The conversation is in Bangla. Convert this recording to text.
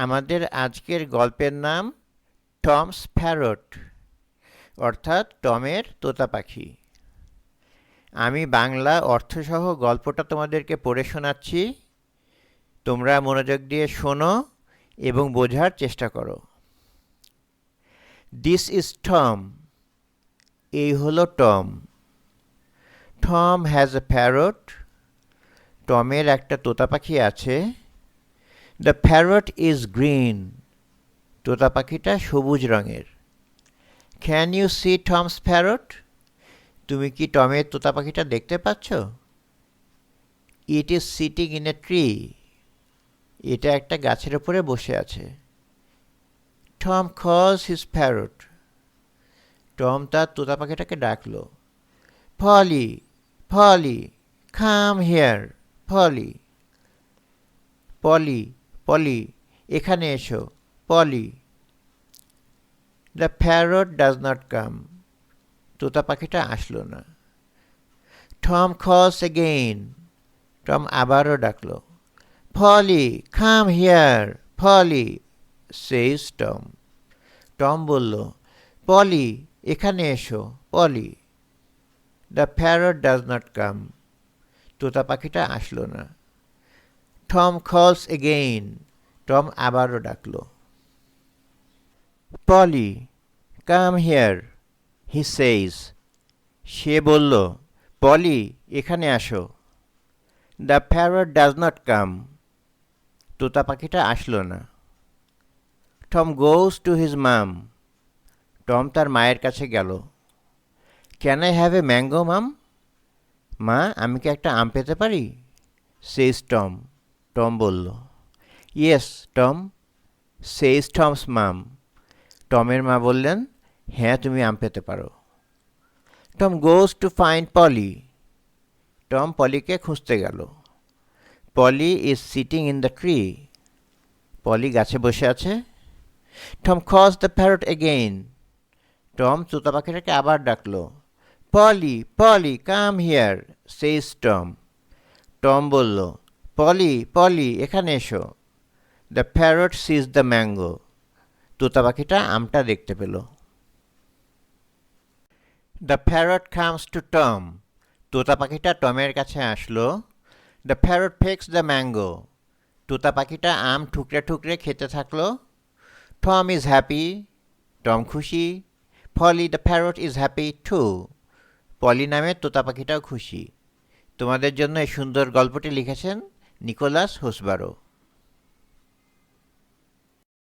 আমাদের আজকের গল্পের নাম টমস প্যারট, অর্থাৎ টমের তোতা পাখি। আমি বাংলা অর্থসহ গল্পটা তোমাদেরকে পড়ে শোনাচ্ছি। তোমরা মনোযোগ দিয়ে শোনো এবং বোঝার চেষ্টা করো। This is Tom. এই হলো Tom. Tom has a parrot. টমের একটা তোতা পাখি আছে। The parrot is green. তোতা পাখিটা সবুজ রঙের। Can you see Tom's parrot? তুমি কি টমের তোতা পাখিটা দেখতে পাচ্ছ? It is sitting in a tree. এটা একটা গাছের উপরে বসে আছে। টম কলস হিজ প্যারট। টম তার তোতা পাখিটাকে ডাকলো। Polly, Polly, come here, poly. Poly, Polly, এখানে এসো, Polly. The parrot does not come. তোতা পাখিটা আসলো না। Tom calls again. টম আবারও ডাকলো। Polly, come here, Polly, says Tom. Tom বলল, পলি, এখানে এসো, Polly. The parrot does not come. তোতা পাখিটা আসলো না। Tom calls again. টম আবারও ডাকলো। পলি, কাম হিয়ার, হি সেইজ। সে বলল, পলি, এখানে আসো। The parrot does not come. তোতা পাখিটা আসলো না। Tom goes to his mum. Tom তার মায়ের কাছে গেল। Can I have a mango mum? মা, আমি কি একটা আম পেতে পারি? Says Tom. টম বলল। Yes Tom, says Tom's mum. টমের মা বললেন, হ্যাঁ, তুমি আম পেতে পারো। Tom goes to find Polly. Tom পলিকে খুঁজতে গেল। Polly is sitting in the tree. Polly গাছে বসে আছে। Tom calls the parrot again. Tom তোতা পাখিটাকে আবার ডাকলো। Polly, Polly, come here, says Tom. Tom বলল, পলি, পলি, এখানে এসো। The parrot sees the mango. তোতা পাখিটা আমটা দেখতে পেল। The parrot comes to Tom. তোতা পাখিটা টমের কাছে আসলো। The parrot pecks the mango. তোতা পাখিটা আম ঠুকরে ঠুকরে খেতে থাকলো। Tom is happy. টম খুশি। Polly the parrot is happy too. Polly নামের তোতা পাখিটাও খুশি। তোমাদের জন্য এই সুন্দর গল্পটি লিখেছেন নিকোলাস হোসবারো।